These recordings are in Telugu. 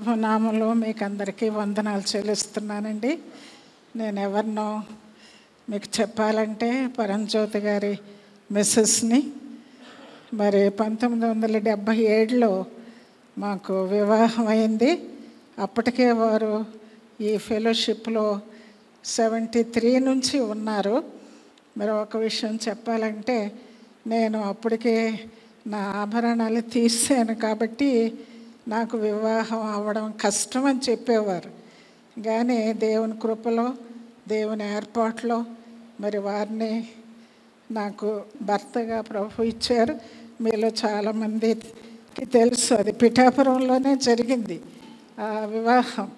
ప్రభునామంలో మీకు అందరికీ వందనాలు చెల్లిస్తున్నానండి. నేను ఎవరినో మీకు చెప్పాలంటే పరంజ్యోతి గారి మిస్సెస్ని. మరి 1977లో మాకు వివాహం అయింది. అప్పటికే వారు ఈ ఫెలోషిప్లో 73 నుంచి ఉన్నారు. మరి ఒక విషయం చెప్పాలంటే నేను అప్పటికే నా ఆభరణాలు తీసాను కాబట్టి నాకు వివాహం అవ్వడం కష్టం అని చెప్పేవారు. కానీ దేవుని కృపలో, దేవుని ఏర్పాట్లో మరి వారిని నాకు భర్తగా ప్రభు ఇచ్చారు. మీలో చాలామందికి తెలుసు, అది పిఠాపురంలోనే జరిగింది ఆ వివాహం.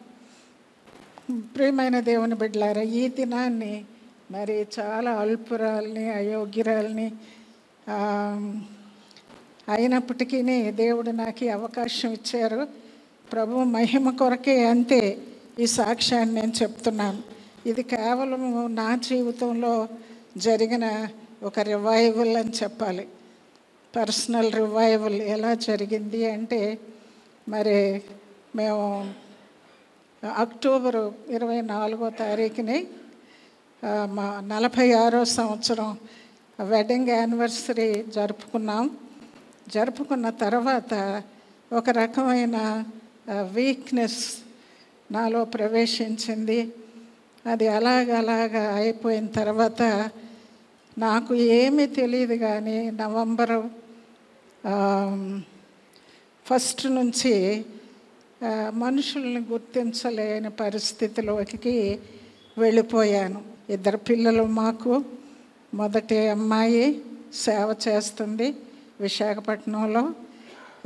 ప్రియమైన దేవుని బిడ్డలారా, ఈ దినాన్ని మరి చాలా అల్పురాల్ని, అయోగ్యురాల్ని అయినప్పటికీ దేవుడు నాకు ఈ అవకాశం ఇచ్చారు. ప్రభు మహిమ కొరకే, అంతే ఈ సాక్ష్యాన్ని నేను చెప్తున్నాను. ఇది కేవలం నా జీవితంలో జరిగిన ఒక రివైవల్ అని చెప్పాలి. Personal revival. ఎలా జరిగింది అంటే, మరి మేము అక్టోబరు 24వ తారీఖుని మా 46వ సంవత్సరం వెడ్డింగ్ యానివర్సరీ జరుపుకున్న తర్వాత ఒక రకమైన వీక్నెస్ నాలో ప్రవేశించింది. అది అలాగ అయిపోయిన తర్వాత నాకు ఏమీ తెలియదు. కానీ నవంబరు 1 నుంచి మనుషుల్ని గుర్తించలేని పరిస్థితిలోకి వెళ్ళిపోయాను. 2 పిల్లలు మాకు. మొదటి అమ్మాయి సేవ చేస్తుంది విశాఖపట్నంలో.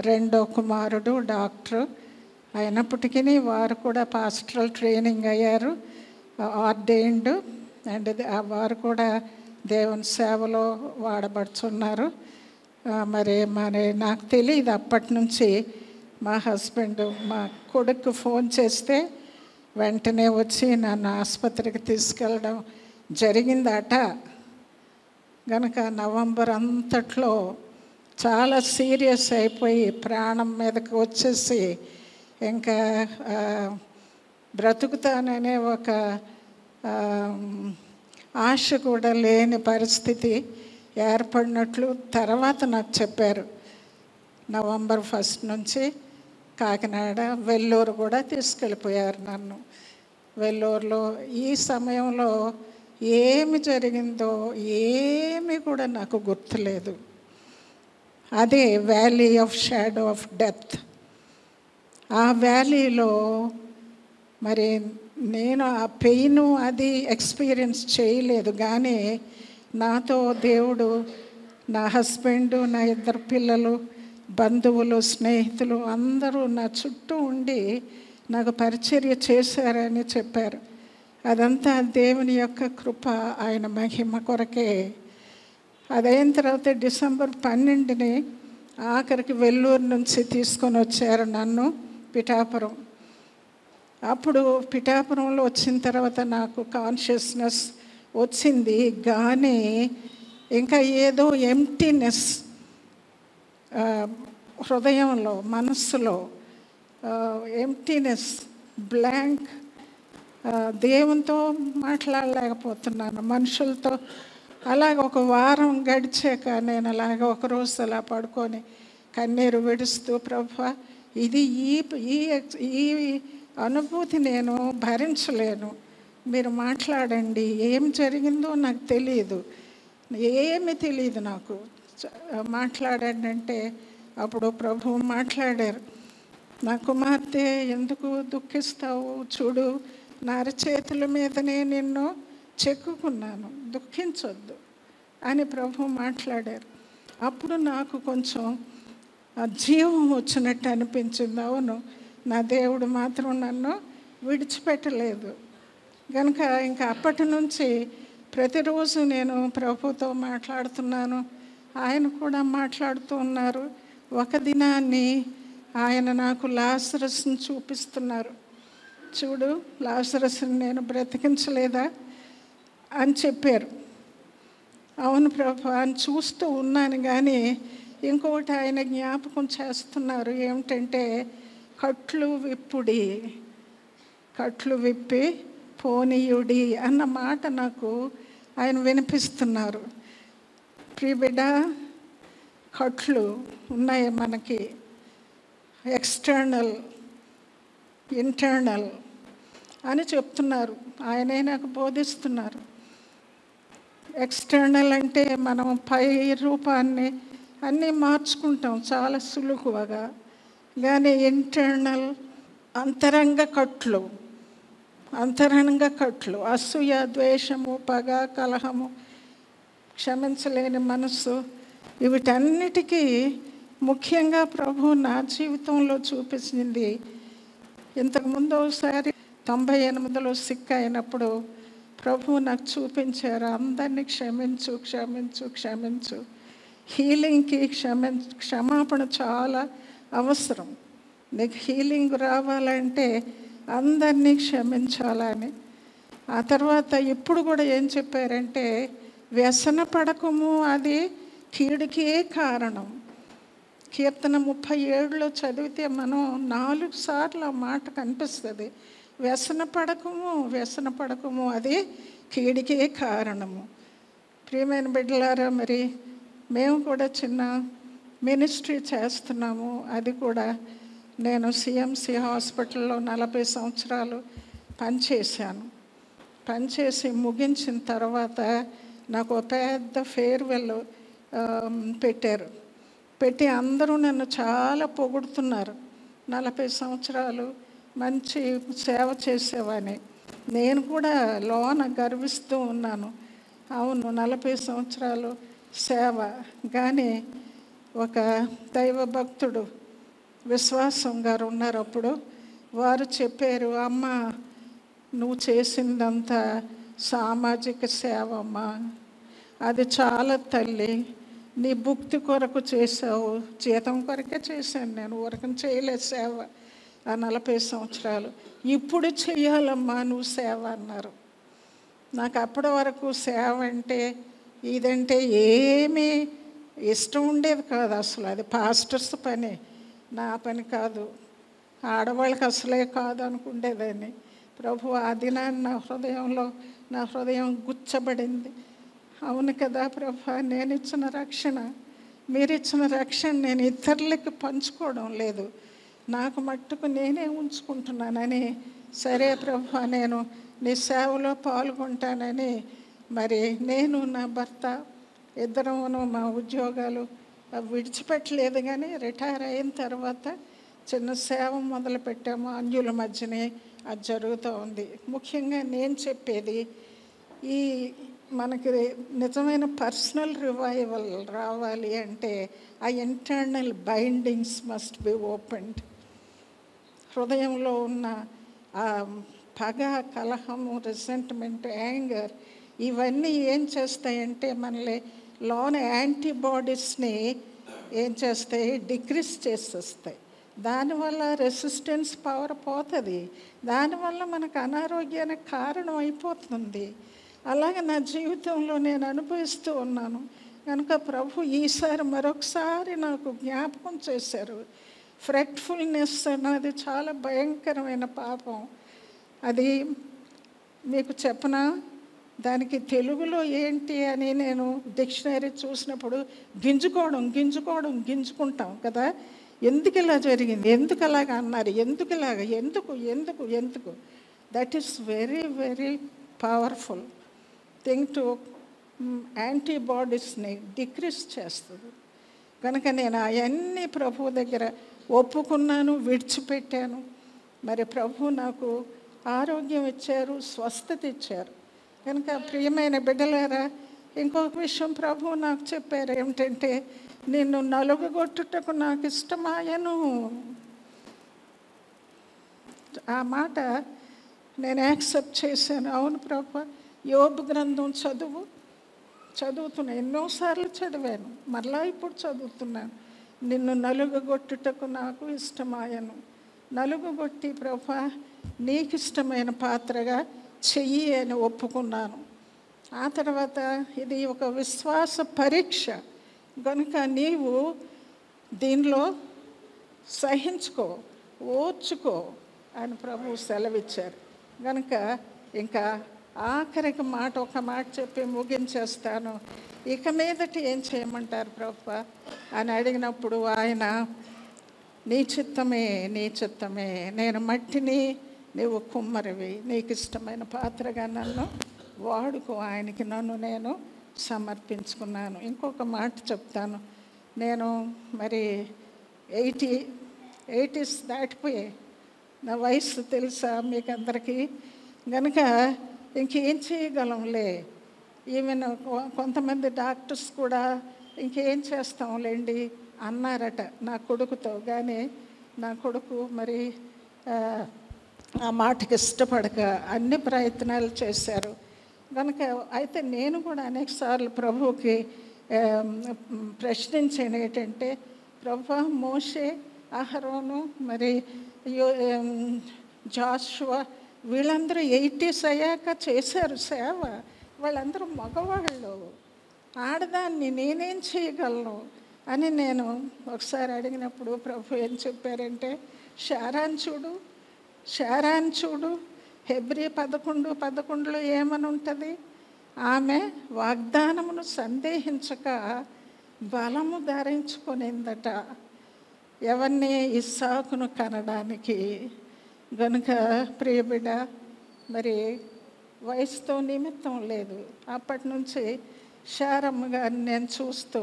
2వ కుమారుడు డాక్టరు. అయినప్పటికీ వారు కూడా పాస్టరల్ ట్రైనింగ్ అయ్యారు, ఆర్డైన్డ్. అండ్ వారు కూడా దేవుని సేవలో వాడబడుతున్నారు. మరి నాకు తెలియదు అప్పటి నుంచి. మా హస్బెండ్ మా కొడుకు ఫోన్ చేస్తే వెంటనే వచ్చి నన్ను ఆసుపత్రికి తీసుకెళ్ళడం జరిగిందట. కనుక నవంబర్ అంతట్లో చాలా సీరియస్ అయిపోయి ప్రాణం మీదకి వచ్చేసి ఇంకా బ్రతుకుతాననే ఒక ఆశ కూడా లేని పరిస్థితి ఏర్పడినట్లు తర్వాత నాకు చెప్పారు. నవంబర్ 1 నుంచి కాకినాడ, వెల్లూరు కూడా తీసుకెళ్ళిపోయారు నన్ను. వెల్లూరులో ఈ సమయంలో ఏమి జరిగిందో ఏమి కూడా నాకు గుర్తులేదు. అదే valley of shadow of death. ఆ వ్యాలీలో మరి నేను ఆ పెయిన్ అది ఎక్స్పీరియన్స్ చేయలేదు. కానీ నాతో దేవుడు, నా హస్బెండ్, నా 2 పిల్లలు, బంధువులు, స్నేహితులు అందరూ నా చుట్టూ ఉండి నాకు పరిచర్య చేశారని చెప్పారు. అదంతా దేవుని యొక్క కృప, ఆయన మహిమ కొరకే. అదైన తర్వాత డిసెంబర్ 12ని ఆఖరికి వెల్లూరు నుంచి తీసుకొని వచ్చారు నన్ను పిఠాపురం. అప్పుడు పిఠాపురంలో వచ్చిన తర్వాత నాకు కాన్షియస్నెస్ వచ్చింది. కానీ ఇంకా ఏదో ఎంప్టీనెస్ హృదయంలో, మనస్సులో ఎంప్టీనెస్, బ్లాంక్. దేవునితో మాట్లాడలేకపోతున్నాను, మనుషులతో. అలాగ ఒక వారం గడిచాక నేను అలాగ ఒకరోజు అలా పడుకొని కన్నీరు విడుస్తూ, ప్రభువా, ఇది ఈ అనుభూతి నేను భరించలేను, మీరు మాట్లాడండి. ఏం జరిగిందో నాకు తెలియదు, ఏమీ తెలియదు నాకు, మాట్లాడండి అంటే అప్పుడు ప్రభువు మాట్లాడారు. నా కుమార్తె, ఎందుకు దుఃఖిస్తావు? చూడు, నా అరచేతుల మీదనే నిన్ను చెక్కుకున్నాను, దుఃఖించొద్దు అని ప్రభువు మాట్లాడారు. అప్పుడు నాకు కొంచెం జీవం వచ్చినట్టు అనిపించింది. అవును, నా దేవుడు మాత్రం నన్ను విడిచిపెట్టలేదు. కనుక ఇంకా అప్పటి నుంచి ప్రతిరోజు నేను ప్రభుతో మాట్లాడుతున్నాను, ఆయన కూడా మాట్లాడుతూ ఉన్నారు. ఒక దినాన్ని ఆయన నాకు లాజరస్ని చూపిస్తున్నారు. చూడు, లాజరస్ని నేను బ్రతికించలేదా అని చెప్పారు. అవును ప్రభు అని చూస్తూ ఉన్నాను. కానీ ఇంకొకటి ఆయన జ్ఞాపకం చేస్తున్నారు. ఏమిటంటే, కట్లు విప్పుడి, కట్లు విప్పి పోనీయుడి అన్న మాట నాకు ఆయన వినిపిస్తున్నారు. ప్రియబిడ్డ, కట్లు ఉన్నాయి మనకి, ఎక్స్టర్నల్, ఇంటర్నల్ అని చెప్తున్నారు. ఆయనే నాకు బోధిస్తున్నారు. ఎక్స్టర్నల్ అంటే మనం పై రూపాన్ని అన్నీ మార్చుకుంటాం చాలా సులువుగా, కానీ ఇంటర్నల్ అంతరంగ కట్లు, అంతరంగ కట్లు, అసూయ, ద్వేషము, పగ, కలహము, క్షమించలేని మనస్సు, వీటన్నిటికీ ముఖ్యంగా ప్రభు నా జీవితంలో చూపించింది. ఇంతకుముందు ఒకసారి 98లో సిక్ అయినప్పుడు ప్రభు నాకు చూపించారు, అందరినీ క్షమించు క్షమించు క్షమించు. హీలింగ్కి క్షమాపణ చాలా అవసరం. నీకు హీలింగ్ రావాలంటే అందరినీ క్షమించాలని. ఆ తర్వాత ఇప్పుడు కూడా ఏం చెప్పారంటే, వ్యసన పడకము, అది కీడుకే కారణం. కీర్తన 37లో చదివితే మనం 4 సార్లు ఆ మాట కనిపిస్తుంది. వ్యసన పడకము, అది కీడికే కారణము. ప్రియమైన బిడ్డలారా, మరి మేము కూడా చిన్న మినిస్ట్రీ చేస్తున్నాము. అది కూడా నేను సిఎంసి హాస్పిటల్లో 40 సంవత్సరాలు పనిచేశాను. పనిచేసి ముగించిన తర్వాత నాకు ఒక పెద్ద ఫేర్వెల్ పెట్టి అందరూ నన్ను చాలా పొగుడుతున్నారు. 40 సంవత్సరాలు మంచి సేవ చేసేవాని. నేను కూడా లోన గర్విస్తూ ఉన్నాను. అవును, 40 సంవత్సరాలు సేవ. కానీ ఒక దైవ భక్తుడు, విశ్వాసం గారు ఉన్నారు అప్పుడు, వారు చెప్పారు, అమ్మ నువ్వు చేసిందంతా సామాజిక సేవ అమ్మా, అది చాలా తల్లి, నీ భుక్తి కొరకు చేసావు, జీతం కొరకే చేశాను, నేను ఊరకం చేయలేదు సేవ ఆ 40 సంవత్సరాలు. ఇప్పుడు చెయ్యాలమ్మా నువ్వు సేవ అన్నారు. నాకు అప్పటి వరకు సేవ అంటే ఇదంటే ఏమీ ఇష్టం ఉండేది కాదు అసలు. అది పాస్టర్స్ పని, నా పని కాదు, ఆడవాళ్ళకి అసలే కాదు అనుకుండేదాన్ని. ప్రభు ఆ దినాన్ని నా హృదయం గుచ్చబడింది. అవును కదా ప్రభు, నేను ఇచ్చిన రక్షణ, మీరిచ్చిన రక్షణ నేను ఇతరులకి పంచుకోవడం లేదు, నాకు మట్టుకు నేనే ఉంచుకుంటున్నానని, సరే ప్రభు నేను నీ సేవలో పాల్గొంటానని, మరి నేను నా భర్త ఇద్దరమును మా ఉద్యోగాలు విడిచిపెట్టలేదు. కానీ రిటైర్ అయిన తర్వాత చిన్న సేవ మొదలుపెట్టాము. అన్యుల మధ్యనే అది జరుగుతూ ఉంది. ముఖ్యంగా నేను చెప్పేది, ఈ మనకి నిజమైన పర్సనల్ రివైవల్ రావాలి అంటే ఆ internal bindings must be opened. హృదయంలో ఉన్న ఆ పగ, కలహము, రిసెంట్మెంట్, యాంగర్, ఇవన్నీ ఏం చేస్తాయంటే మనల్ని లోన యాంటీబాడీస్ని ఏం చేస్తాయి, డిక్రీస్ చేసేస్తాయి. దానివల్ల రెసిస్టెన్స్ పవర్ పోతుంది, దానివల్ల మనకు అనారోగ్యానికి కారణం అయిపోతుంది. అలాగే నా జీవితంలో నేను అనుభవిస్తూ ఉన్నాను కనుక ప్రభు ఈసారి మరొకసారి నాకు జ్ఞాపకం చేశారు. ఫ్రెట్ఫుల్నెస్ అన్నది చాలా భయంకరమైన పాపం. అది మీకు చెప్పనా, దానికి తెలుగులో ఏంటి అని నేను డిక్షనరీ చూసినప్పుడు గింజుకుంటాం కదా. ఎందుకు ఇలా జరిగింది, ఎందుకు అలాగ అన్నారు, ఎందుకు that is very very powerful thing to యాంటీబాడీస్ని డిక్రీస్ చేస్తుంది. కనుక నేను అవన్నీ ప్రభు దగ్గర ఒప్పుకున్నాను, విడిచిపెట్టాను. మరి ప్రభు నాకు ఆరోగ్యం ఇచ్చారు, స్వస్థత ఇచ్చారు. కనుక ప్రియమైన బిడ్డలారా, ఇంకొక విషయం ప్రభు నాకు చెప్పారు ఏమిటంటే, నిన్ను నలుగుగొట్టుటకు నాకు ఇష్టమాయను. ఆ మాట నేను యాక్సెప్ట్ చేశాను. అవును ప్రభు, యోబు గ్రంథం చదువుతున్నా, ఎన్నోసార్లు చదివాను, మరలా ఇప్పుడు చదువుతున్నాను. నిన్ను నలుగుగొట్టుటకు నాకు ఇష్టమాయను. నలుగుగొట్టి ప్రభా నీకు ఇష్టమైన పాత్రగా చెయ్యి అని ఒప్పుకున్నాను. ఆ తర్వాత ఇది ఒక విశ్వాస పరీక్ష కనుక నీవు దీనిలో సహించుకో, ఓర్చుకో అని ప్రభువు సెలవిచ్చారు. కనుక ఇంకా ఆఖరికి ఒక మాట చెప్పి ముగించేస్తాను. ఇక మీదట ఏం చేయమంటారు ప్రభువా అని అడిగినప్పుడు ఆయన, నీ చిత్తమే, నీ చిత్తమే, నేను మట్టిని, నీవు కుమ్మరివి, నీకు ఇష్టమైన పాత్రగా నన్ను వాడుకో, ఆయనకి నన్ను నేను సమర్పించుకున్నాను. ఇంకొక మాట చెప్తాను. నేను మరి 80s దాటిపోయాయి నా వయసు, తెలుసా మీకు అందరికీ. కనుక ఇంకేం చేయగలంలే. ఈవెన్ కొంతమంది డాక్టర్స్ కూడా ఇంకేం చేస్తాంలేండి అన్నారట నా కొడుకుతో. కానీ నా కొడుకు మరి ఆ మాటకి ఇష్టపడక అన్ని ప్రయత్నాలు చేశారు. కనుక అయితే నేను కూడా అనేకసార్లు ప్రభువుకి ప్రశ్నించాను ఏంటంటే, ప్రభువా, మోషే, అహరోను, మరి జాషువా వీళ్ళందరూ 80s అయ్యాక చేశారు సేవ. వాళ్ళందరూ మగవాళ్ళు, ఆడదాన్ని నేనేం చేయగలను అని నేను ఒకసారి అడిగినప్పుడు ప్రభు ఏం చెప్పారంటే, శారాన్ చూడు, హెబ్రీ 11:11 ఏమని ఉంటుంది, ఆమె వాగ్దానమును సందేహించక బలము ధరించుకునిందట ఎవరిని, ఇస్సాకును కనడానికి. గనుక ప్రియబిడ్డ, మరి వయసుతో నిమిత్తం లేదు. అప్పటి నుంచి శారమ్మ గారిని నేను చూస్తూ,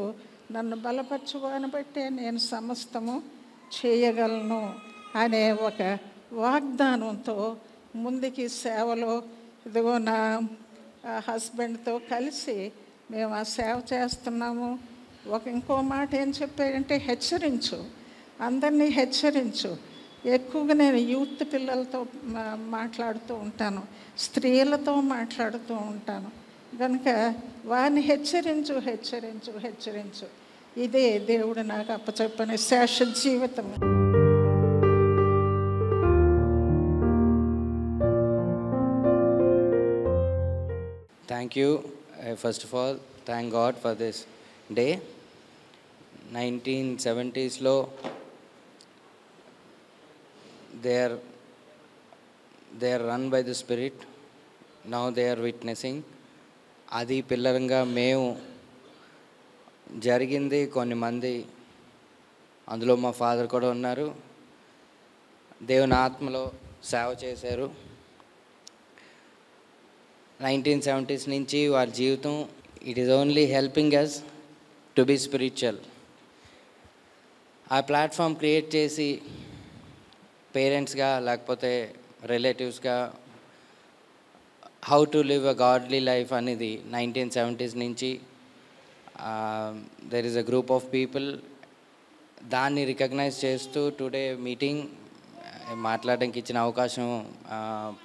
నన్ను బలపరచువాని బట్టే నేను సమస్తము చేయగలను అనే ఒక వాగ్దానంతో ముందుకి సేవలో, ఇదిగో నా హస్బెండ్తో కలిసి మేము ఆ సేవ చేస్తున్నాము. ఇంకో మాట ఏం చెప్పారంటే, అందరినీ హెచ్చరించు. ఎక్కువగా నేను యూత్ పిల్లలతో మాట్లాడుతూ ఉంటాను, స్త్రీలతో మాట్లాడుతూ ఉంటాను. కనుక వారిని హెచ్చరించు. ఇదే దేవుడు నాకు అప్పచెప్పని శాశ్వత జీవితం. Thank you. First of all, thank God for this day. 1970s లో they are run by the Spirit. Now they are witnessing. అది పిల్లలంగా మేము జరిగింది. కొన్ని మంది అందులో మా ఫాదర్ కూడా ఉన్నారు, దేవుని ఆత్మలో సేవ చేశారు. 1970s నుంచి వాళ్ళ జీవితం, it is only helping us to be spiritual. ఆ ప్లాట్ఫామ్ క్రియేట్ చేసి పేరెంట్స్గా లేకపోతే రిలేటివ్స్గా how to live a godly life అనేది 1970s నుంచి there is a group of people. దాన్ని రికగ్నైజ్ చేస్తూ టుడే మీటింగ్ మాట్లాడడానికి ఇచ్చిన అవకాశం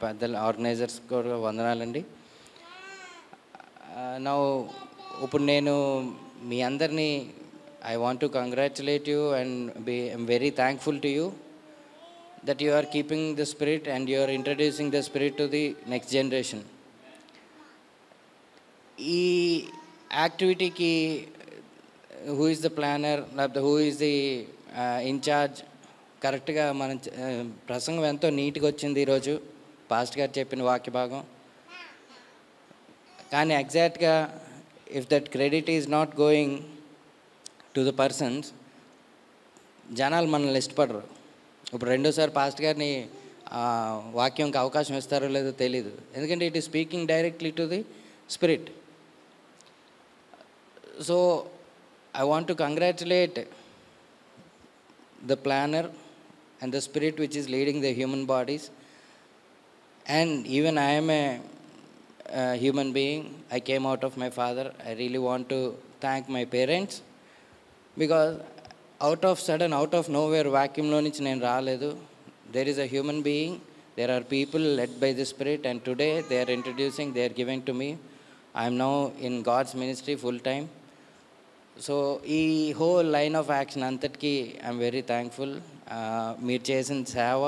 పెద్దల ఆర్గనైజర్స్ కూడా వందనాలండి. ఇప్పుడు నేను మీ అందరినీ I want to congratulate you and I'm very thankful to you that you are keeping the spirit and you are introducing the spirit to the next generation. ఈ యాక్టివిటీకి హూ ఈజ్ ద ప్లానర్, లేకపోతే హూ ఈజ్ ది ఇన్ఛార్జ్, కరెక్ట్గా మన ప్రసంగం ఎంతో నీట్గా వచ్చింది ఈరోజు, పాస్ట్ గారు చెప్పిన వాక్య భాగం. కానీ ఎగ్జాక్ట్గా if that credit is not going to the persons, జనాలు మనల్ని ఇష్టపడరు. ఇప్పుడు రెండోసారి పాస్ట్ గారిని వాక్యంకి అవకాశం ఇస్తారో లేదో తెలీదు, ఎందుకంటే it is speaking directly to the spirit. So I want to congratulate the planner and the spirit which is leading the human bodies. And even I am a human being, I came out of my father. I really want to thank my parents, because out of nowhere vacuum lo nunchi nenu raaledu. There is a human being, there are people led by the spirit, and today they are introducing, they are giving to me. I am now in God's ministry full time. So ఈ హోల్ లైన్ ఆఫ్ యాక్షన్ అంతటికీ ఐఎమ్ వెరీ థ్యాంక్ఫుల్. మీరు చేసిన సేవ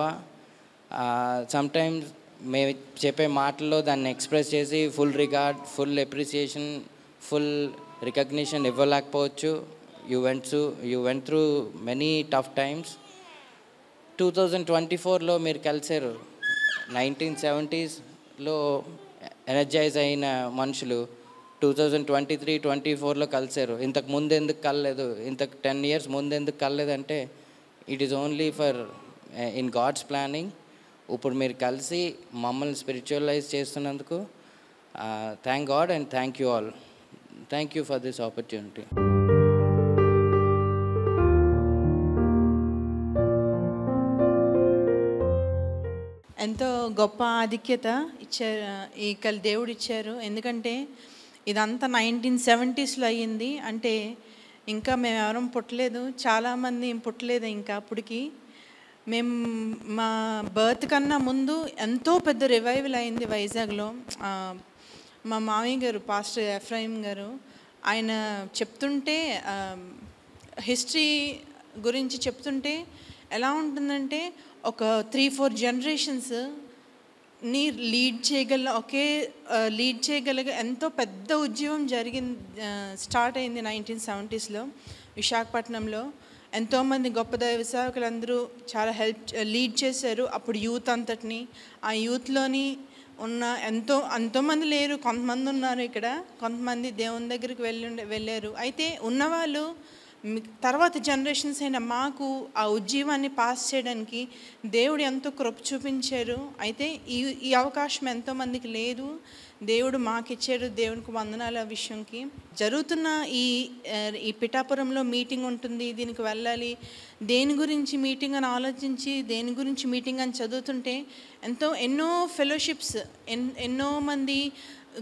సమ్టైమ్స్ మేము చెప్పే మాటల్లో దాన్ని ఎక్స్ప్రెస్ చేసి full regard, full appreciation, full recognition ఇవ్వలేకపోవచ్చు. You went through many tough times to 2024లో మీరు కలిసారు. 1970స్లో ఎనర్జైజ్ అయిన మనుషులు 2023-24లో కలిసారు. ఇంతకు ముందు ఎందుకు కలలేదు, 10 years ముందు ఎందుకు కలలేదంటే it is only for in God's planning. ఇప్పుడు మీరు కలిసి మమ్మల్ని స్పిరిచువలైజ్ చేస్తున్నందుకు thank God and thank you all. Thank you for this opportunity. ఎంతో గొప్ప ఆధిక్యత ఇచ్చారు, దేవుడు ఇచ్చారు. ఎందుకంటే ఇదంతా 1970sలో అయ్యింది. అంటే ఇంకా మేము ఎవరం పుట్టలేదు, చాలామంది పుట్టలేదు ఇంకా అప్పటికి. మేము మా బర్త్ కన్నా ముందు ఎంతో పెద్ద రివైవల్ అయింది వైజాగ్లో. మా మామయ్య గారు పాస్టర్ ఎఫ్రాయిం గారు ఆయన చెప్తుంటే, హిస్టరీ గురించి చెప్తుంటే ఎలా ఉంటుందంటే ఒక 3-4 generations ని లీడ్ చేయగలిగే ఎంతో పెద్ద ఉద్యమం స్టార్ట్ అయింది 1970sలో విశాఖపట్నంలో. ఎంతోమంది గొప్ప దైవ సేవకులందరూ చాలా లీడ్ చేశారు అప్పుడు యూత్ అంతటిని. ఆ యూత్లోని ఉన్న ఎంతోమంది లేరు, కొంతమంది ఉన్నారు ఇక్కడ, కొంతమంది దేవుని దగ్గరికి వెళ్ళారు. అయితే ఉన్నవాళ్ళు తర్వాత జనరేషన్స్ అయిన మాకు ఆ ఉజ్జీవాన్ని పాస్ చేయడానికి దేవుడు ఎంతో కృప చూపించారు. అయితే ఈ అవకాశం ఎంతోమందికి లేదు, దేవుడు మాకు ఇచ్చాడు. దేవునికి వందనాలు. ఆ విషయంకి జరుగుతున్న ఈ పిఠాపురంలో మీటింగ్ ఉంటుంది, దీనికి వెళ్ళాలి, దేని గురించి మీటింగ్ అని ఆలోచించి దేని గురించి మీటింగ్ అని చదువుతుంటే ఎన్నో ఫెలోషిప్స్, ఎన్నో మంది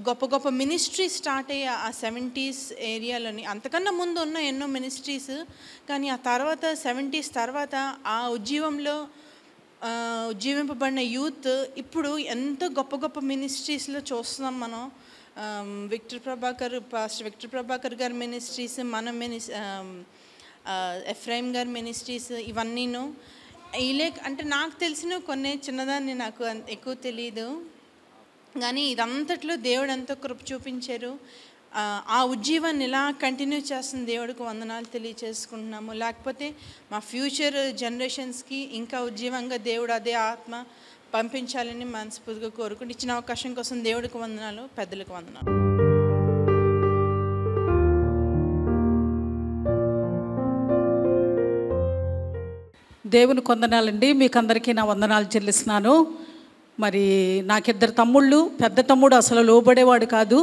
గొప్ప గొప్ప మినిస్ట్రీస్ స్టార్ట్ అయ్యి ఆ 70s ఏరియాలోని. అంతకన్నా ముందు ఉన్న ఎన్నో మినిస్ట్రీస్, కానీ ఆ తర్వాత 70s తర్వాత ఆ ఉజ్జీవింపబడిన యూత్ ఇప్పుడు ఎంతో గొప్ప గొప్ప మినిస్ట్రీస్లో చూస్తున్నాం మనం. పాస్టర్ విక్టర్ ప్రభాకర్ గారి మినిస్ట్రీస్, మన ఎఫ్రాయిం గారి మినిస్ట్రీస్, ఇవన్నీను అంటే నాకు తెలిసిన కొన్ని చిన్నదాన్ని, నాకు ఎక్కువ తెలియదు, కానీ ఇదంతట్లో దేవుడు ఎంతో కృప చూపించారు. ఆ ఉజ్జీవాన్ని ఇలా కంటిన్యూ చేస్తున్న దేవుడికి వందనాలు తెలియచేసుకుంటున్నాము. లేకపోతే మా ఫ్యూచర్ జనరేషన్స్కి ఇంకా ఉజ్జీవంగా దేవుడు అదే ఆత్మ పంపించాలని మనస్ఫూర్తిగా కోరుకుంటూ ఇచ్చిన అవకాశం కోసం దేవుడికి వందనాలు, పెద్దలకు వందనాలు. దేవుని వందనాలండి. మీకు అందరికీ నా వందనాలు చెల్లిస్తున్నాను. మరి నాకిద్దరు తమ్ముళ్ళు, పెద్ద తమ్ముడు అసలు లోబడేవాడు కాదు.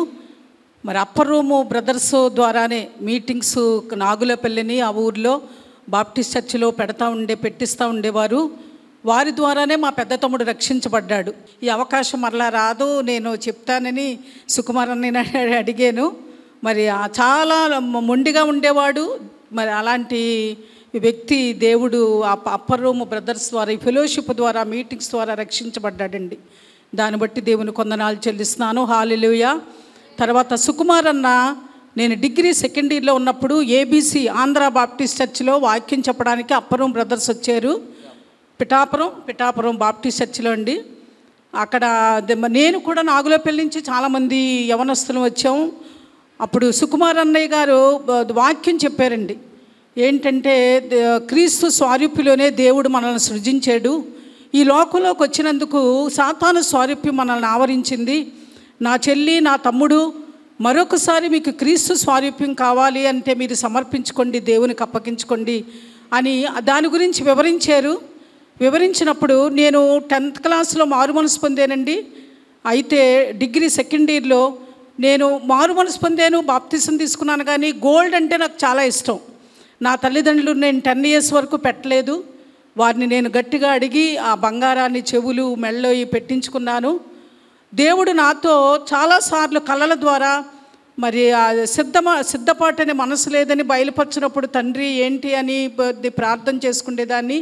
మరి అప్పర్ రూము బ్రదర్స్ ద్వారానే మీటింగ్స్ నాగులపల్లిని ఆ ఊర్లో బాప్టిస్ట్ చర్చిలో పెట్టిస్తూ ఉండేవారు. వారి ద్వారానే మా పెద్ద తమ్ముడు రక్షించబడ్డాడు. ఈ అవకాశం మరలా రాదు, నేను చెప్తానని సుకుమారని అడిగాను. మరి చాలా మొండిగా ఉండేవాడు. మరి అలాంటి వ్యక్తి దేవుడు అప్పర్ రూమ్ బ్రదర్స్ ద్వారా, ఈ ఫెలోషిప్ ద్వారా, మీటింగ్స్ ద్వారా రక్షించబడ్డాడండి. దాన్ని బట్టి దేవుని వందనాలు చెల్లిస్తున్నాను. హల్లెలూయా. తర్వాత సుకుమార్ అన్న, నేను డిగ్రీ సెకండ్ ఇయర్లో ఉన్నప్పుడు ఏబీసీ ఆంధ్ర బాప్టిస్ట్ చర్చిలో వాక్యం చెప్పడానికి అప్పర్ రూమ్ బ్రదర్స్ వచ్చారు. పిఠాపురం బాప్టిస్ట్ చర్చిలో అండి. అక్కడ నేను కూడా నాగులపల్లి నుంచి చాలామంది యవనస్తులు వచ్చాము. అప్పుడు సుకుమార్ అన్నయ్య గారు వాక్యం చెప్పారండి. ఏంటంటే క్రీస్తు స్వారూప్యలోనే దేవుడు మనల్ని సృజించాడు. ఈ లోకంలోకి వచ్చినందుకు సాతాను స్వారూప్యం మనల్ని ఆవరించింది. నా చెల్లి, నా తమ్ముడు, మరొకసారి మీకు క్రీస్తు స్వారూప్యం కావాలి అంటే మీరు సమర్పించుకోండి, దేవునికి అప్పగించుకోండి అని దాని గురించి వివరించినప్పుడు నేను 10th క్లాస్లో మారుమనసు పొందానండి. అయితే డిగ్రీ సెకండ్ ఇయర్లో నేను మారుమనసు పొందాను, బాప్తిసం తీసుకున్నాను. కానీ గోల్డ్ అంటే నాకు చాలా ఇష్టం. నా తల్లిదండ్రులు నేను 10 years వరకు పెట్టలేదు. వారిని నేను గట్టిగా అడిగి ఆ బంగారాన్ని చెవులు మెళ్ళో పెట్టించుకున్నాను. దేవుడు నాతో చాలాసార్లు కళల ద్వారా మరి సిద్ధపాటు అనే మనసు లేదని బయలుపరిచినప్పుడు తండ్రి ఏంటి అని ప్రార్థన చేసుకునేదాన్ని.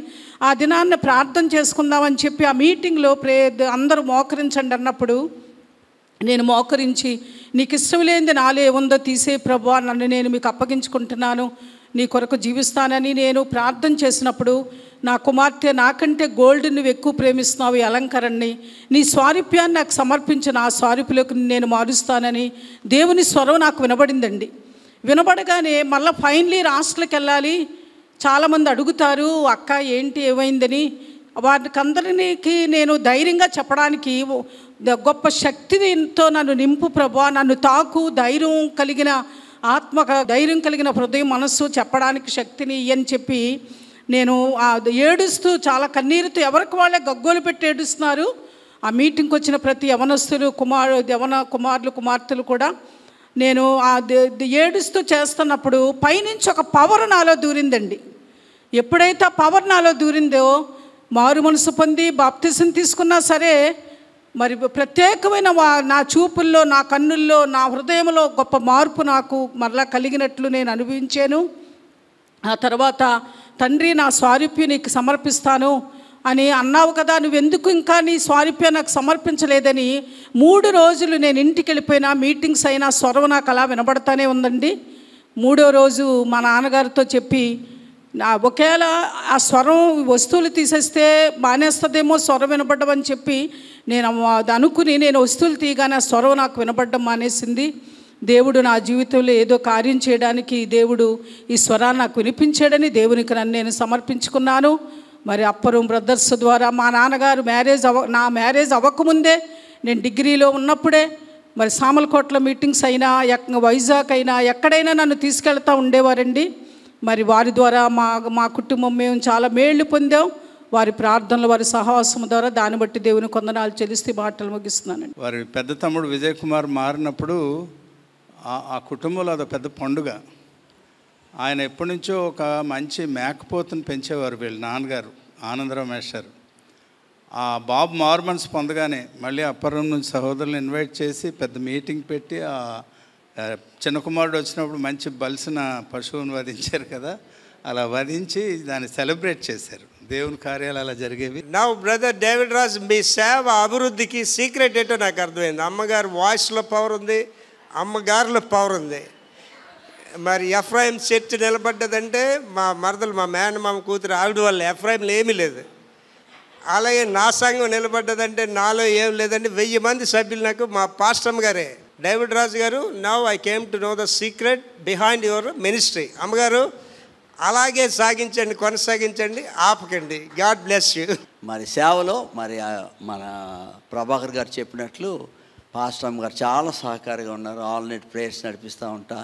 ఆ దినాన్ని ప్రార్థన చేసుకుందామని చెప్పి ఆ మీటింగ్లో అందరూ మోకరించండి అన్నప్పుడు నేను మోకరించి, నీకు ఇష్టం లేనిది నాలో ఏముందో తీసే ప్రభువా, నన్ను నేను మీకు అప్పగించుకుంటున్నాను, నీ కొరకు జీవిస్తానని నేను ప్రార్థన చేసినప్పుడు, నా కుమార్తె, నాకంటే గోల్డ్ నువ్వు ఎక్కువ ప్రేమిస్తున్నావు, ఈ అలంకరణని, నీ స్వారూప్యాన్ని నాకు సమర్పించి నా స్వారూప్యలోకి నేను మారుస్తానని దేవుని స్వరం నాకు వినబడిందండి. వినబడగానే మళ్ళీ ఫైనలీ హాస్టల్కి వెళ్ళాలి. చాలామంది అడుగుతారు, అక్క ఏంటి ఏమైందని. వారికి అందరికీ నేను ధైర్యంగా చెప్పడానికి గొప్ప శక్తితో నన్ను నింపు ప్రభువా, నన్ను తాకు, ధైర్యం కలిగిన ధైర్యం కలిగిన హృదయం, మనస్సు చెప్పడానికి శక్తిని అని చెప్పి నేను ఏడుస్తూ చాలా కన్నీరుతో ఎవరికి వాళ్ళే గగ్గోలు పెట్టి ఏడుస్తున్నారు. ఆ మీటింగ్కి వచ్చిన ప్రతి యవనస్తులు కుమారులు కుమార్తెలు కూడా నేను ఏడుస్తూ చేస్తున్నప్పుడు పైనుంచి ఒక పవర్ నాలో దూరిందండి. ఎప్పుడైతే ఆ పవర్ నాలో దూరిందో, మారు మనసు పొంది బాప్తిసం తీసుకున్నా సరే, మరి ప్రత్యేకమైన నా చూపుల్లో, నా కన్నుల్లో, నా హృదయంలో గొప్ప మార్పు నాకు మరలా కలిగినట్లు నేను అనుభవించాను. ఆ తర్వాత తండ్రి, నా స్వారూప్యం నీకు సమర్పిస్తాను అని అన్నావు కదా, నువ్వెందుకు ఇంకా నీ స్వారూప్యం నాకు సమర్పించలేదని 3 రోజులు నేను ఇంటికి వెళ్ళిపోయినా, మీటింగ్స్ అయినా స్వరం నాకు అలా వినబడతానే ఉందండి. 3వ రోజు మా నాన్నగారితో చెప్పి, ఒకవేళ ఆ స్వరం వస్తువులు తీసేస్తే మానేస్తుందేమో స్వరం వినబడ్డం అని చెప్పి నేను అనుకుని, నేను వస్తువులు తీయగానే ఆ స్వరం నాకు వినబడ్డం మానేసింది. దేవుడు నా జీవితంలో ఏదో కార్యం చేయడానికి దేవుడు ఈ స్వరాన్ని నాకు వినిపించాడని దేవునికి నన్ను నేను సమర్పించుకున్నాను. మరి అప్పర్ బ్రదర్స్ ద్వారా మా నాన్నగారు నా మ్యారేజ్ అవ్వకముందే, నేను డిగ్రీలో ఉన్నప్పుడే మరి సామలకోట్ల మీటింగ్స్ అయినా, వైజాగ్ అయినా, ఎక్కడైనా నన్ను తీసుకెళ్తూ ఉండేవారండి. మరి వారి ద్వారా మా కుటుంబం మేము చాలా మేళ్లు పొందాం. వారి ప్రార్థనలు, వారి సహవాసం ద్వారా, దాన్ని బట్టి దేవుని కొందనాలు చెల్లిస్తే మాటలు ముగిస్తున్నానండి. వారి పెద్ద తమ్ముడు విజయ్ కుమార్ మారినప్పుడు ఆ కుటుంబంలో అదొక పెద్ద పండుగ. ఆయన ఎప్పటి నుంచో ఒక మంచి మేకపోతుని పెంచేవారు వీళ్ళ నాన్నగారు ఆనందరావు మేస్టర్. ఆ బాబు మార్మన్స్ పొందగానే మళ్ళీ అప్పరం నుంచి సహోదరులను ఇన్వైట్ చేసి పెద్ద మీటింగ్ పెట్టి, ఆ చిన్న కుమారుడు వచ్చినప్పుడు మంచి బలిసిన పశువుని వధించారు కదా, అలా వధించి దాన్ని సెలబ్రేట్ చేశారు. దేవుని కార్యాలు అలా జరిగేవి. నా బ్రదర్ డేవిడ్ రాజ్, మీ సేవ అభివృద్ధికి సీక్రెట్ ఏంటో నాకు అర్థమైంది. అమ్మగారు వాయిస్లో పవర్ ఉంది, అమ్మగారులో పవర్ ఉంది. మరి ఎఫ్రాయిం చర్చ్ నిలబడ్డదంటే మా మరదలు, మా మేనమామ కూతురు, ఆవిడ వల్ల ఎఫ్రాయింలో ఏమీ లేదు. అలాగే నా సంఘం నిలబడ్డదంటే నాలో ఏం లేదండి. 1000 మంది సభ్యులు నాకు మా పాస్టమ్ గారే. డేవిడ్ రాజు గారు, now I came to know the secret behind your ministry. అమ్మగారు అలాగే సాగించండి, కొనసాగించండి, ఆపకండి. God bless you. మరి సేవలో మరి మన ప్రభాకర్ గారు చెప్పినట్లు పాస్టమ్ గారు చాలా సహకారిగా ఉన్నారు. ఆల్ నైట్ ప్రేయర్స్ నడిపిస్తూ ఉంటా.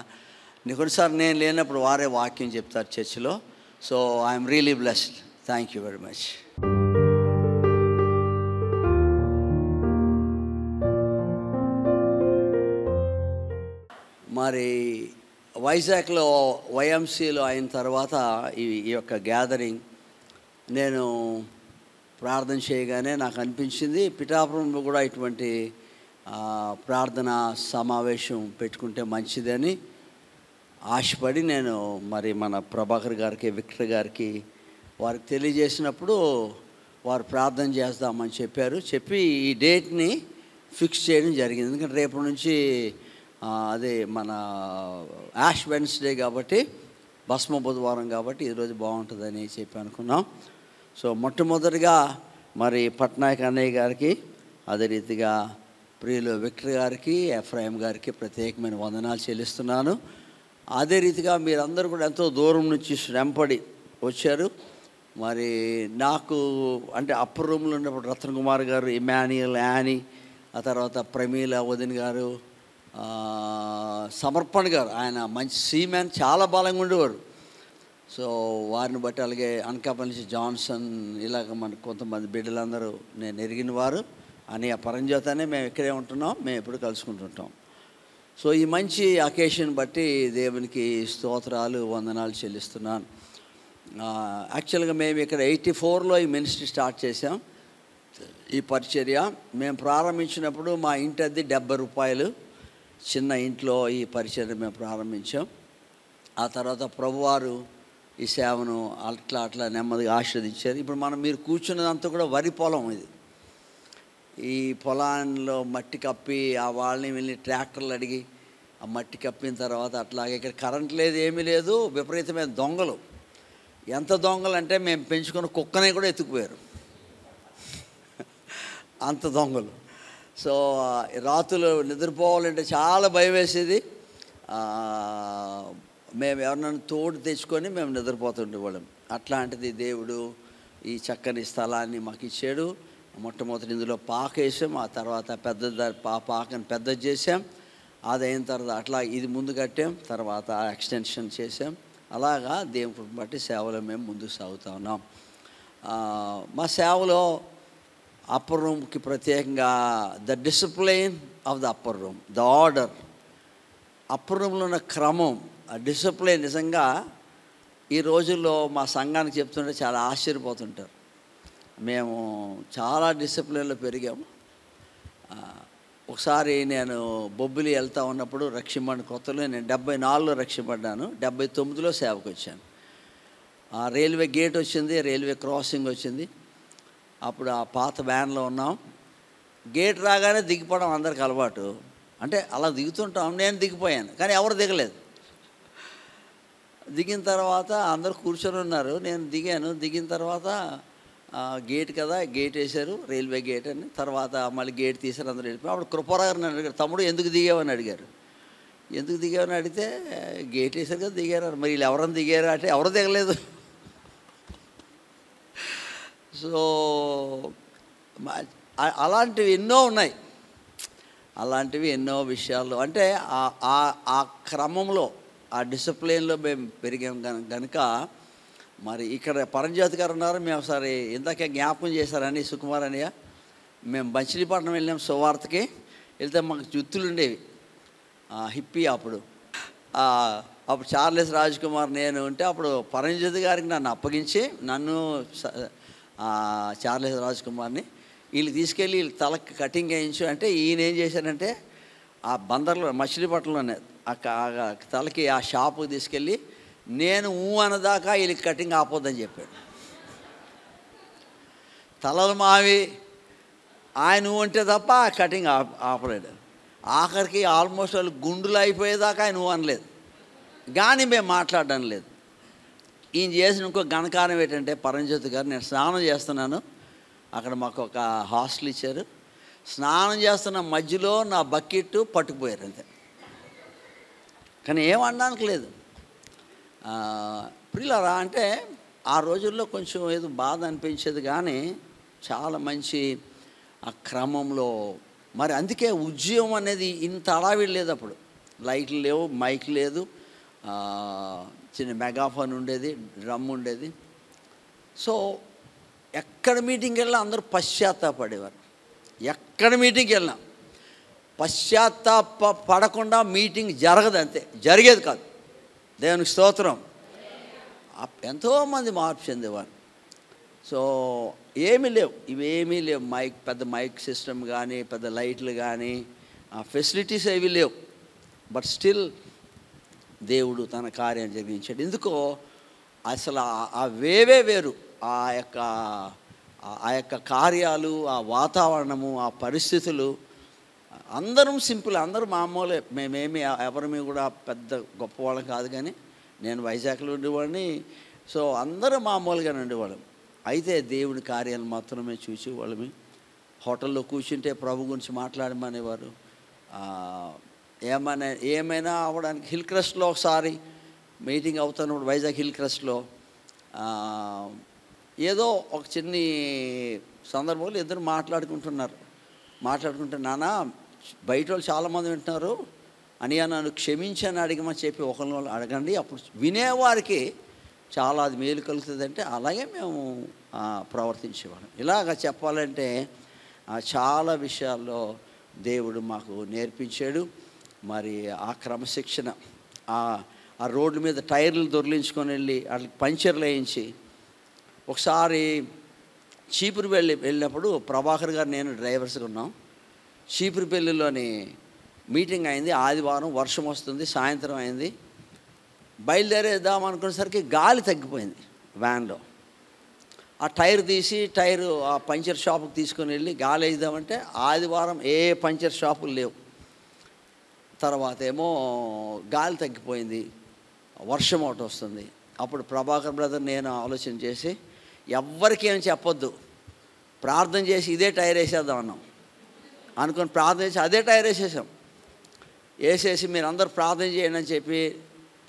కొన్నిసార్లు నేను లేనప్పుడు వారే వాక్యం చెప్తారు చర్చిలో. So I'm really blessed. Thank you very much. మరి వైజాగ్లో వైఎంసీలో అయిన తర్వాత ఈ యొక్క గ్యాదరింగ్ నేను ప్రార్థన చేయగానే నాకు అనిపించింది, పిఠాపురంలో కూడా ఇటువంటి ప్రార్థన సమావేశం పెట్టుకుంటే మంచిదని ఆశపడి నేను మరి మన ప్రభాకర్ గారికి, విక్టర్ గారికి వారికి తెలియజేసినప్పుడు వారు ప్రార్థన చేద్దామని చెప్పి ఈ డేట్ని ఫిక్స్ చేయడం జరిగింది. ఎందుకంటే రేపటి నుంచి అదే మన యాష్ వెన్స్డే కాబట్టి, భస్మ బుధవారం కాబట్టి ఈరోజు బాగుంటుందని చెప్పి అనుకున్నాం. సో మొట్టమొదటిగా మరి పట్నాయక్ అన్నయ్య గారికి, అదే రీతిగా ప్రియులు విక్టర్ గారికి, ఎఫ్రాయిం గారికి ప్రత్యేకమైన వందనాలు చెల్లిస్తున్నాను. అదే రీతిగా మీరందరూ కూడా ఎంతో దూరం నుంచి శ్రమపడి వచ్చారు. మరి నాకు అంటే అప్పర్ రూమ్లో ఉన్నప్పుడు రత్న కుమార్ గారు, ఇమాన్యుయల్, యానీ, ఆ తర్వాత ప్రమీల వదిన గారు, సమర్పణ గారు, ఆయన మంచి సీమ్యాన్, చాలా బలంగా ఉండేవారు. సో వారిని బట్టి, అలాగే అనకాపల్లి నుంచి జాన్సన్, ఇలాగ మనకు కొంతమంది బిడ్డలందరూ నేను ఎరిగిన వారు అని ఆ పరంజ్యోతనే మేము ఇక్కడే ఉంటున్నాం, మేము ఎప్పుడు కలుసుకుంటుంటాం. సో ఈ మంచి అకేషన్ బట్టి దేవునికి స్తోత్రాలు, వందనాలు చెల్లిస్తున్నాను. యాక్చువల్గా మేము ఇక్కడ 84లో ఈ మినిస్ట్రీ స్టార్ట్ చేసాం. ఈ పరిచర్య మేము ప్రారంభించినప్పుడు మా ఇంటి అద్దె 70 రూపాయలు. చిన్న ఇంట్లో ఈ పరిచర్య మేము ప్రారంభించాం. ఆ తర్వాత ప్రభువారు ఈ సేవను అట్లా నెమ్మదిగా ఆశీర్వదించారు. ఇప్పుడు మీరు కూర్చున్నదంతా కూడా వరి పొలం. ఇది ఈ పొలాల్లో మట్టి కప్పి ఆ వాళ్ళని వెళ్ళి ట్రాక్టర్లు అడిగి ఆ మట్టి కప్పిన తర్వాత అట్లాగే ఇక్కడ కరెంట్ లేదు, ఏమీ లేదు. విపరీతమైన దొంగలు. ఎంత దొంగలు అంటే మేము పెంచుకున్న కుక్కనే కూడా ఎత్తుకుపోయారు, అంత దొంగలు. సో రాత్రులు నిద్రపోవాలంటే చాలా భయం వేసేది. మేము ఎవరినైనా తోడు తెచ్చుకొని మేము నిద్రపోతుండేవాళ్ళం. అట్లాంటిది దేవుడు ఈ చక్కని స్థలాన్ని మాకు ఇచ్చాడు. మొట్టమొదటి ఇందులో పాక వేసాం, ఆ తర్వాత పాకని పెద్దది చేసాం. అది అయిన తర్వాత అట్లా ఇది ముందు కట్టాం, తర్వాత ఎక్స్టెన్షన్ చేసాం. అలాగా దేవుని బట్టి సేవలో మేము ముందుకు సాగుతూ ఉన్నాం. మా సేవలో అప్పర్ రూమ్కి ప్రత్యేకంగా the discipline of the upper room, the order, upper రూమ్లో ఉన్న క్రమం, ఆ డిసిప్లైన్ నిజంగా ఈ రోజుల్లో మా సంఘానికి చెప్తుంటే చాలా ఆశ్చర్యపోతుంటారు. మేము చాలా డిసిప్లిన్లో పెరిగాము. ఒకసారి నేను బొబ్బిలి వెళ్తూ ఉన్నప్పుడు రక్షింపడిన కొత్తలో, నేను 74లో రక్షింపడ్డాను, 79లో సేవకు వచ్చాను. రైల్వే గేట్ వచ్చింది, రైల్వే క్రాసింగ్ వచ్చింది. అప్పుడు ఆ పాత వ్యాన్లో ఉన్నాం. గేట్ రాగానే దిగిపోవడం అందరికి అలవాటు. అంటే అలా దిగుతుంటాం, నేను దిగిపోయాను, కానీ ఎవరు దిగలేదు. దిగిన తర్వాత అందరూ కూర్చొని ఉన్నారు, నేను దిగాను. దిగిన తర్వాత గేట్ కదా, గేట్ వేశారు, రైల్వే గేట్ అని. తర్వాత మళ్ళీ గేట్ తీసారు, అందరూ వెళ్ళిపోయి. అప్పుడు కృపారావు నన్ను అడిగారు, తమ్ముడు ఎందుకు దిగావని అడిగారు. ఎందుకు దిగావని అడిగితే గేట్ వేశారు కదా దిగారు. మరి వీళ్ళు ఎవరైనా దిగారు అంటే ఎవరు దిగలేదు. సో అలాంటివి ఎన్నో ఉన్నాయి, అలాంటివి ఎన్నో విషయాలు. అంటే ఆ క్రమంలో, ఆ డిసిప్లిన్లో మేము పెరిగాం కనుక. మరి ఇక్కడ పరంజ్యోతి గారు ఉన్నారు, మేము ఒకసారి ఇందాక జ్ఞాపకం చేశారని సుకుమార్ అనియ, మేము మచిలీపట్నం వెళ్ళాం సువార్తకి. వెళ్తే మాకు జుత్తులు ఉండేవి, హిప్పీ. అప్పుడు చార్లెస్ రాజ్ కుమార్ నేను ఉంటే, అప్పుడు పరంజ్యోతి గారికి నన్ను అప్పగించి, నన్ను చార్లెస్ రాజ్ కుమార్ని వీళ్ళు తీసుకెళ్ళి వీళ్ళు తలకి కటింగ్ వేయించు అంటే, ఈయన ఏం చేశారంటే ఆ బందర్లో మచిలీపట్నంలోనే తలకి ఆ షాపుకి తీసుకెళ్ళి, నేను అన్నదాకా వీళ్ళకి కటింగ్ ఆపోద్దని చెప్పాడు. తలలు మావి ఆయన అంటే తప్ప కటింగ్ ఆపలేడు. ఆఖరికి ఆల్మోస్ట్ వాళ్ళు గుండులు అయిపోయేదాకా ఆయన అనలేదు, కానీ మేము మాట్లాడడం లేదు. ఈయన చేసిన ఇంకో ఘనకారం ఏంటంటే, పరంజ్యోతి గారు, నేను స్నానం చేస్తున్నాను, అక్కడ మాకు ఒక హాస్టల్ ఇచ్చారు. స్నానం చేస్తున్న మధ్యలో నా బకెట్ పట్టుకుపోయారు అంతే, కానీ ఏమనడానికి లేదు. ప్రియులారా, అంటే ఆ రోజుల్లో కొంచెం ఏదో బాధ అనిపించేది, కానీ చాలా మంచి ఆ క్రమంలో. మరి అందుకే ఉద్యమం అనేది ఇంత అడావిడి లేదు. అప్పుడు లైట్లు లేవు, మైక్ లేదు, చిన్న మెగాఫోన్ ఉండేది, డ్రమ్ ఉండేది. సో ఎక్కడ మీటింగ్కి వెళ్ళినా అందరూ పశ్చాత్తాపడేవారు. ఎక్కడ మీటింగ్కి వెళ్ళినా పడకుండా మీటింగ్ జరగదు, అంతే, జరిగేది కాదు. దేవునికి స్తోత్రం. ఎంతోమంది మార్పు చెందేవారు. సో ఏమీ లేవు, ఇవేమీ లేవు. పెద్ద మైక్ సిస్టమ్ కానీ, పెద్ద లైట్లు కానీ, ఫెసిలిటీస్ ఏవి లేవు. బట్ స్టిల్ దేవుడు తన కార్యం జరిగించాడు. ఎందుకో అసలు ఆ వేవే వేరు. ఆ యొక్క కార్యాలు, ఆ వాతావరణము, ఆ పరిస్థితులు. అందరం సింపుల్, అందరూ మామూలే. మేమేమి ఎవరిమీ కూడా పెద్ద గొప్పవాళ్ళం కాదు, కానీ నేను వైజాగ్లో ఉండేవాడిని. సో అందరూ మామూలుగానే ఉండేవాళ్ళం. అయితే దేవుని కార్యాలు మాత్రమే చూసేవాళ్ళమి. హోటల్లో కూర్చుంటే ప్రభు గురించి మాట్లాడమనేవారు. ఏమైనా అవ్వడానికి హిల్ క్రస్ట్లో ఒకసారి మీటింగ్ అవుతున్నప్పుడు, వైజాగ్ హిల్ క్రస్ట్లో ఏదో ఒక చిన్ని సందర్భంలో ఇద్దరు మాట్లాడుకుంటే, నాన్న బయట వాళ్ళు చాలామంది వింటున్నారు అని, నన్ను క్షమించని అడిగమని చెప్పి ఒకరిని అడగండి, అప్పుడు వినేవారికి చాలా అది మేలు కలుగుతుందంటే, అలాగే మేము ప్రవర్తించేవాళ్ళం. ఇలాగ చెప్పాలంటే చాలా విషయాల్లో దేవుడు మాకు నేర్పించాడు. మరి ఆ క్రమశిక్షణ, ఆ రోడ్ల మీద టైర్లు దొర్లించుకొని వెళ్ళి వాళ్ళకి పంచర్లు వేయించి, ఒకసారి చీపురు వెళ్ళినప్పుడు ప్రభాకర్ గారు నేను డ్రైవర్స్గా ఉన్నాం. చీపురుపల్లిలోని మీటింగ్ అయింది, ఆదివారం, వర్షం వస్తుంది, సాయంత్రం అయింది. బయలుదేరేద్దాం అనుకునేసరికి గాలి తగ్గిపోయింది వ్యాన్లో. ఆ టైర్ తీసి ఆ పంచర్ షాపుకి తీసుకొని వెళ్ళి గాలి వేద్దామంటే ఆదివారం ఏ పంచర్ షాపులు లేవు. తర్వాత ఏమో గాలి తగ్గిపోయింది, వర్షం ఒకటి వస్తుంది. అప్పుడు ప్రభాకర్ బ్రదర్ నేను ఆలోచన చేసి, ఎవ్వరికి ఏం చెప్పొద్దు, ప్రార్థన చేసి ఇదే టైర్ వేసేద్దాం అన్నాం. అనుకొని ప్రార్థన చేసి అదే టైర్ వేసేసి మీరు అందరూ ప్రార్థన చేయండి అని చెప్పి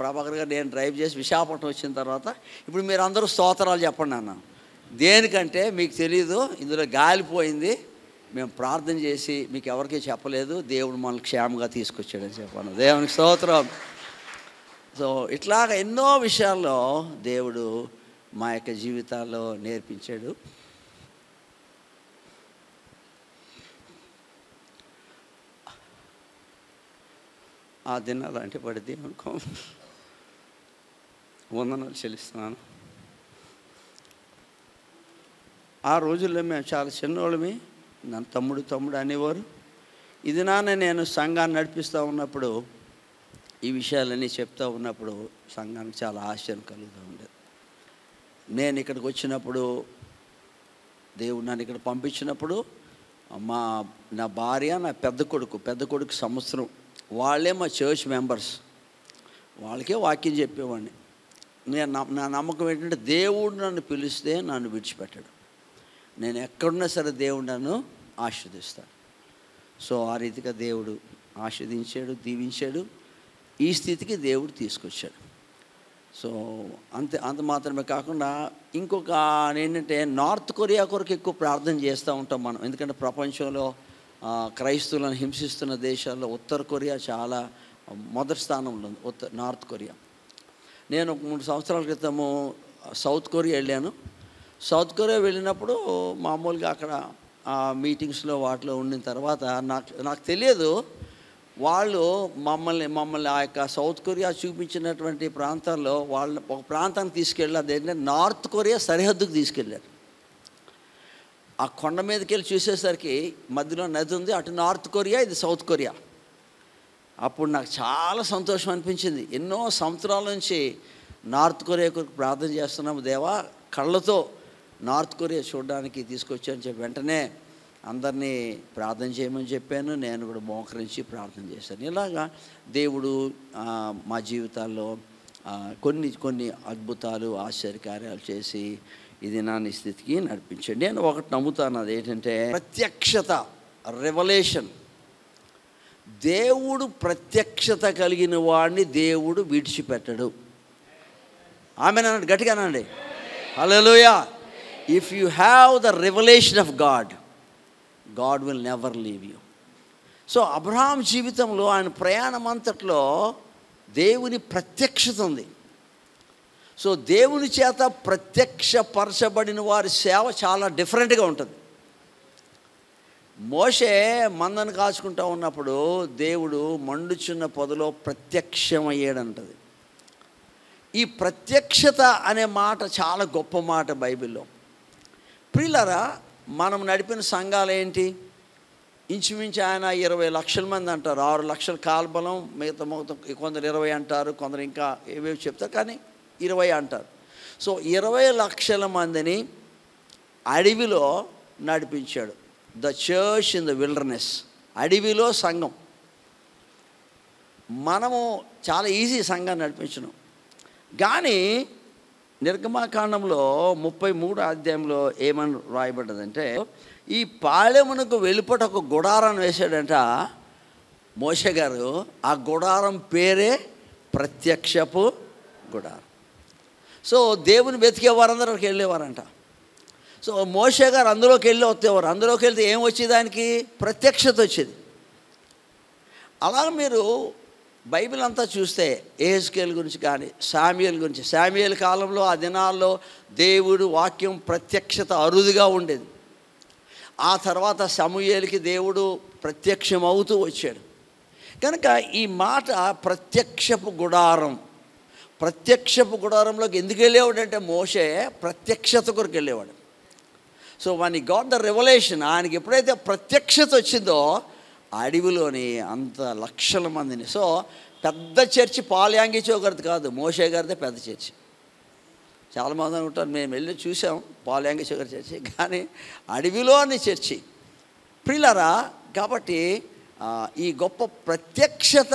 ప్రభాకర్ గారు నేను డ్రైవ్ చేసి విశాఖపట్నం వచ్చిన తర్వాత, ఇప్పుడు మీరు అందరూ స్తోత్రాలు చెప్పండి అన్నాను. దేనికంటే మీకు తెలియదు, ఇందులో గాలిపోయింది, మేము ప్రార్థన చేసి మీకు ఎవరికీ చెప్పలేదు, దేవుడు మనల్ని క్షేమంగా తీసుకొచ్చాడని చెప్పాను. దేవునికి స్తోత్రం. సో ఇట్లాగ ఎన్నో విషయాల్లో దేవుడు మా యొక్క జీవితాల్లో నేర్పించాడు. ఆ దినాలు అంటే పడితే అనుకో వందనాలు చెల్లిస్తున్నాను. ఆ రోజుల్లో మేము చాలా చిన్నోళ్ళమి, నన్ను తమ్ముడు అనేవారు. ఇది నేను సంఘాన్ని నడిపిస్తూ ఉన్నప్పుడు ఈ విషయాలన్నీ చెప్తూ ఉన్నప్పుడు సంఘానికి చాలా ఆశ్చర్యం కలుగుతూ ఉండేది. నేను ఇక్కడికి వచ్చినప్పుడు, దేవుడు నన్ను ఇక్కడ పంపించినప్పుడు నా భార్య, నా పెద్ద కొడుకు సంవత్సరం, వాళ్ళే మా చర్చ్ మెంబర్స్, వాళ్ళకే వాక్యం చెప్పేవాడిని. నా నమ్మకం ఏంటంటే దేవుడు నన్ను పిలిస్తే నన్ను విడిచిపెట్టాడు, నేను ఎక్కడున్నా సరే దేవుడు నన్ను ఆశీర్వదిస్తాడు. సో ఆ రీతిగా దేవుడు ఆశీర్వదించాడు, దీవించాడు, ఈ స్థితికి దేవుడు తీసుకొచ్చాడు. సో అంత మాత్రమే కాకుండా ఇంకొక ఏంటంటే నార్త్ కొరియా కొరకు ఎక్కువ ప్రార్థన చేస్తూ ఉంటాం మనం. ఎందుకంటే ప్రపంచంలో క్రైస్తవులను హింసిస్తున్న దేశాల్లో ఉత్తర కొరియా చాలా మొదటి స్థానంలో ఉంది, నార్త్ కొరియా. నేను 3 సంవత్సరాల క్రితము సౌత్ కొరియా వెళ్ళాను. సౌత్ కొరియా వెళ్ళినప్పుడు మామూలుగా అక్కడ మీటింగ్స్లో వాటిలో ఉండిన తర్వాత నాకు తెలియదు, వాళ్ళు మమ్మల్ని ఆ యొక్క సౌత్ కొరియా చూపించినటువంటి ప్రాంతాల్లో వాళ్ళని ఒక ప్రాంతానికి తీసుకెళ్ళి, అదేంటంటే నార్త్ కొరియా సరిహద్దుకు తీసుకెళ్ళారు. ఆ కొండ మీదకి వెళ్ళి చూసేసరికి మధ్యలో నది ఉంది, అటు నార్త్ కొరియా, ఇది సౌత్ కొరియా. అప్పుడు నాకు చాలా సంతోషం అనిపించింది. ఎన్నో సంవత్సరాల నుంచి నార్త్ కొరియా కొరకు ప్రార్థన చేస్తున్నాము, దేవా కళ్ళతో నార్త్ కొరియా చూడడానికి తీసుకొచ్చాను చెప్పి వెంటనే అందరినీ ప్రార్థన చేయమని చెప్పాను. నేను కూడా మోకరించి ప్రార్థన చేశాను. ఇలాగా దేవుడు మా జీవితాల్లో కొన్ని అద్భుతాలు, ఆశ్చర్యకార్యాలు చేసి ఇది నా స్థితికి నడిపించాడు. నేను ఒకటి నమ్ముతాను, అది ఏంటంటే ప్రత్యక్షత, రెవల్యూషన్. దేవుడు ప్రత్యక్షత కలిగిన వాడిని దేవుడు విడిచిపెట్టడు. ఆమేన్, గట్టిగానండి. Hallelujah. If you have the revolution of God will never leave you. So Abraham జీవితంలో ఆయన ప్రయాణం అంతట్లో దేవుని ప్రత్యక్షత ఉంది. సో దేవుని చేత ప్రత్యక్షపరచబడిన వారి సేవ చాలా డిఫరెంట్గా ఉంటుంది. మోషే మందను కాచుకుంటూ ఉన్నప్పుడు దేవుడు మండుచున్న పొదలో ప్రత్యక్షమయ్యాడంటది. ఈ ప్రత్యక్షత అనే మాట చాలా గొప్ప మాట బైబిల్లో. ప్రియులారా, మనం నడిపిన సంఘాలు ఏంటి? ఇంచుమించు ఆయన 20 లక్షల మంది అంటారు, 6 లక్షల కాల్బలం, మిగతా కొందరు 20 అంటారు, కొందరు ఇంకా ఏవేవి చెప్తారు, కానీ 20 అంటారు. సో 20 లక్షల మందిని అడవిలో నడిపించాడు. The church in the wilderness, అడవిలో సంఘం. మనము చాలా ఈజీ సంఘాన్ని నడిపించడం. కానీ నిర్గమాకాండంలో 33 అధ్యాయంలో ఏమని రాయబడ్డదంటే, ఈ పాళెమునకు వెలుపట ఒక గుడారాన్ని వేశాడంట మోషే గారు. ఆ గుడారం పేరే ప్రత్యక్షపు గుడారం. సో దేవుని వెతికే వారందరూ అక్కడికి వెళ్ళేవారంట. సో మోషే గారు అందులోకి వచ్చేవారు. అందులోకి వెళ్తే ఏం వచ్చేది? దానికి ప్రత్యక్షత వచ్చేది. అలా మీరు బైబిల్ అంతా చూస్తే యెహెజ్కేలు గురించి కానీ, శామ్యూయేలు గురించి, శామ్యూయేలు కాలంలో ఆ దినాల్లో దేవుడు వాక్యం ప్రత్యక్షత అరుదుగా ఉండేది. ఆ తర్వాత సమూయేలుకి దేవుడు ప్రత్యక్షమవుతూ వచ్చాడు. కనుక ఈ మాట ప్రత్యక్షపు గుడారం, ప్రత్యక్షపు గుడారంలోకి ఎందుకు వెళ్ళేవాడంటే మోషే ప్రత్యక్షత కొరకు వెళ్ళేవాడు. So one he got the revolution, ఆయనకి ఎప్పుడైతే ప్రత్యక్షత వచ్చిందో అడవిలోని అంత లక్షల మందిని. సో పెద్ద చర్చి పాల్యాంగి చౌకర్ది కాదు, మోషే గారిదే పెద్ద చర్చి. చాలామంది అనుకుంటారు, మేము వెళ్ళి చూసాం పాల్యాంగి చౌకర్ చర్చి, కానీ అడవిలోని చర్చి. ప్రియులారా, కాబట్టి ఈ గొప్ప ప్రత్యక్షత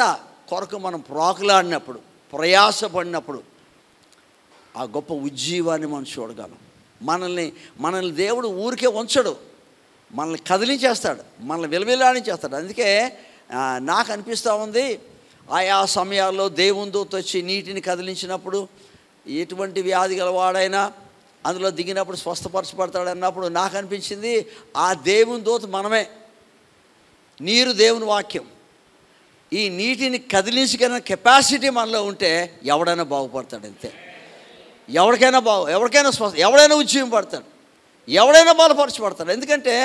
కొరకు మనం ప్రాకులాడినప్పుడు, ప్రయాసపడినప్పుడు ఆ గొప్ప ఉజ్జీవాన్ని మనం చూడగలం. మనల్ని దేవుడు ఊరికే ఉంచడు, మనల్ని కదిలించేస్తాడు, మనల్ని విలవిలాడించేస్తాడు. అందుకే నాకు అనిపిస్తూ ఉంది, ఆయా సమయాల్లో దేవుని దూత వచ్చి నీటిని కదిలించినప్పుడు ఎటువంటి వ్యాధి గలవాడైనా అందులో దిగినప్పుడు స్వస్థపరచబడతాడు అన్నప్పుడు నాకు అనిపించింది ఆ దేవుని దూత మనమే. నీరు దేవుని వాక్యం. ఈ నీటిని కదిలించగలిగిన కెపాసిటీ మనలో ఉంటే ఎవడైనా బాగుపడతాడు. అంతే. ఎవరికైనా ఎవడైనా ఉద్యమం పడతాడు, ఎవడైనా బలపరచబడతాడు. ఎందుకంటే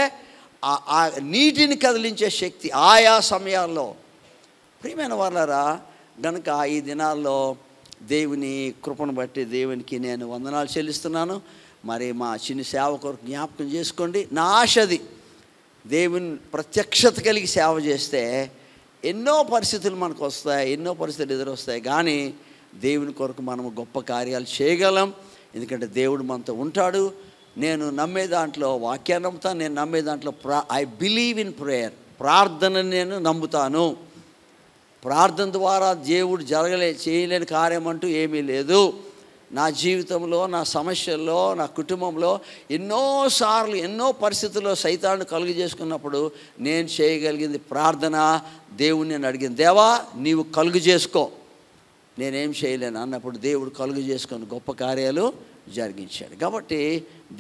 ఆ నీటిని కదిలించే శక్తి ఆయా సమయాల్లో. ప్రియమైన వాళ్ళారా, గనుక ఈ దినాల్లో దేవుని కృపను బట్టి దేవునికి నేను వందనాలు చెల్లిస్తున్నాను. మరి మా చిన్న సేవ కొరకు జ్ఞాపకం చేసుకోండి. నా ఆశది దేవుని ప్రత్యక్షత కలిగి సేవ చేస్తే ఎన్నో పరిస్థితులు మనకు వస్తాయి, ఎన్నో పరిస్థితులు ఎదురొస్తాయి, కానీ దేవుని కొరకు మనము గొప్ప కార్యాలు చేయగలం. ఎందుకంటే దేవుడు మనతో ఉంటాడు. నేను నమ్మే దాంట్లో వాక్యాన్ని నమ్ముతాను. నేను నమ్మే దాంట్లో ఐ బిలీవ్ ఇన్ ప్రేయర్. ప్రార్థనని నేను నమ్ముతాను. ప్రార్థన ద్వారా దేవుడు చేయలేని కార్యం అంటూ ఏమీ లేదు. నా జీవితంలో, నా సమస్యల్లో, నా కుటుంబంలో ఎన్నోసార్లు ఎన్నో పరిస్థితుల్లో సైతాన్ని కలుగు చేసుకున్నప్పుడు నేను చేయగలిగింది ప్రార్థన. దేవుణ్ణి నేను అడిగింది, దేవా నీవు కలుగు చేసుకో, నేనేం చేయలేను అన్నప్పుడు దేవుడు కలుగు చేసుకొని గొప్ప కార్యాలు జరిగించాడు. కాబట్టి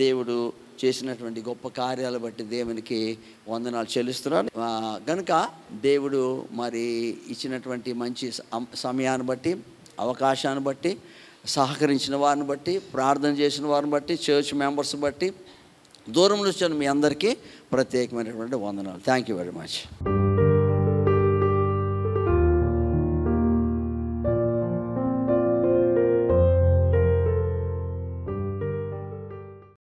దేవుడు చేసినటువంటి గొప్ప కార్యాలు బట్టి దేవునికి వందనాలు చెల్లిస్తున్నాను. కనుక దేవుడు మరి ఇచ్చినటువంటి మంచి సమయాన్ని బట్టి, అవకాశాన్ని బట్టి, సహకరించిన వారిని బట్టి, ప్రార్థన చేసిన వారిని బట్టి, చర్చ్ మెంబర్స్ బట్టి, దూరం నుంచి మీ అందరికీ ప్రత్యేకమైనటువంటి వందనాలు. Thank you very much.